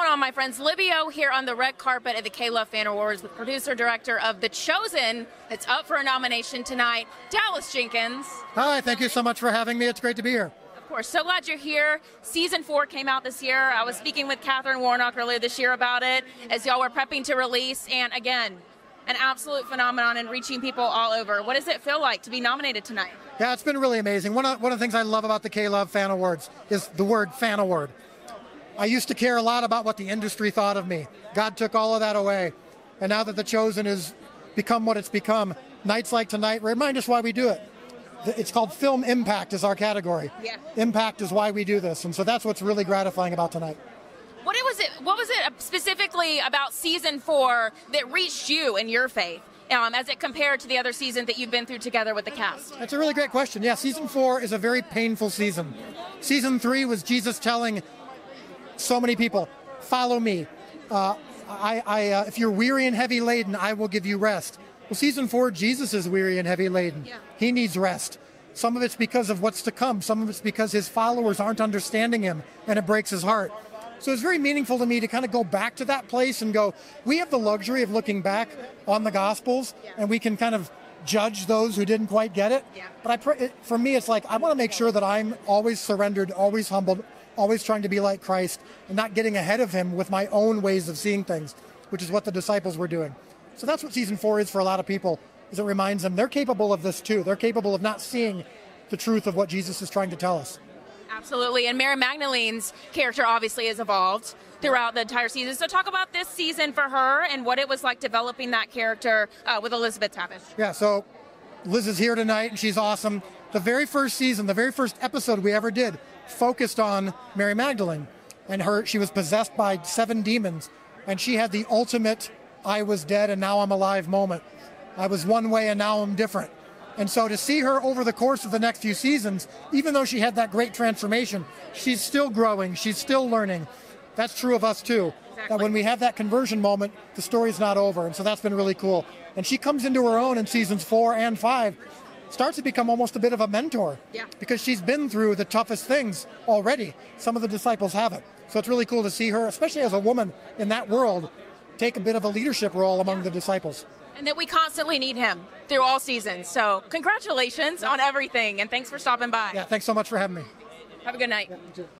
from my friends Libby here on the red carpet at the K-Love Fan Awards with producer-director of The Chosen that's up for a nomination tonight, Dallas Jenkins. Hi, thank you so much for having me. It's great to be here. Of course, so glad you're here. Season 4 came out this year. I was speaking with Catherine Warnock earlier this year about it as y'all were prepping to release, and again, an absolute phenomenon in reaching people all over. What does it feel like to be nominated tonight? Yeah, it's been really amazing. One of the things I love about the K-Love Fan Awards is the word fan award. I used to care a lot about what the industry thought of me. God took all of that away. And now that The Chosen has become what it's become, nights like tonight remind us why we do it. It's called Film Impact is our category. Yeah. Impact is why we do this. And so that's what's really gratifying about tonight. What was it specifically about season 4 that reached you in your faith, as it compared to the other seasons that you've been through together with the cast? That's a really great question. Yeah, season 4 is a very painful season. Season 3 was Jesus telling so many people, follow me. If you're weary and heavy laden, I will give you rest. Well, season 4, Jesus is weary and heavy laden. Yeah. He needs rest. Some of it's because of what's to come. Some of it's because his followers aren't understanding him, and it breaks his heart. So it's very meaningful to me to kind of go back to that place and go, we have the luxury of looking back on the Gospels, and we can kind of judge those who didn't quite get it. Yeah. But for me, it's like I want to make sure that I'm always surrendered, always humbled, always trying to be like Christ, and not getting ahead of him with my own ways of seeing things, which is what the disciples were doing. So that's what season 4 is for a lot of people, is it reminds them they're capable of this too. They're capable of not seeing the truth of what Jesus is trying to tell us. Absolutely, and Mary Magdalene's character obviously has evolved throughout the entire season. So talk about this season for her and what it was like developing that character with Elizabeth Tavish. Yeah, so Liz is here tonight, and she's awesome. The very first season, the very first episode we ever did, focused on Mary Magdalene. And she was possessed by 7 demons, and she had the ultimate I was dead and now I'm alive moment. I was one way and now I'm different. And so to see her over the course of the next few seasons, even though she had that great transformation, she's still growing, she's still learning. That's true of us too. Exactly. That when we have that conversion moment, the story's not over. And so that's been really cool. And she comes into her own in seasons 4 and 5, starts to become almost a bit of a mentor. Yeah. Because she's been through the toughest things already. Some of the disciples haven't. So it's really cool to see her, especially as a woman in that world, take a bit of a leadership role among the disciples. And that we constantly need him through all seasons. So congratulations on everything, and thanks for stopping by. Yeah, thanks so much for having me. Have a good night. Yeah, you too.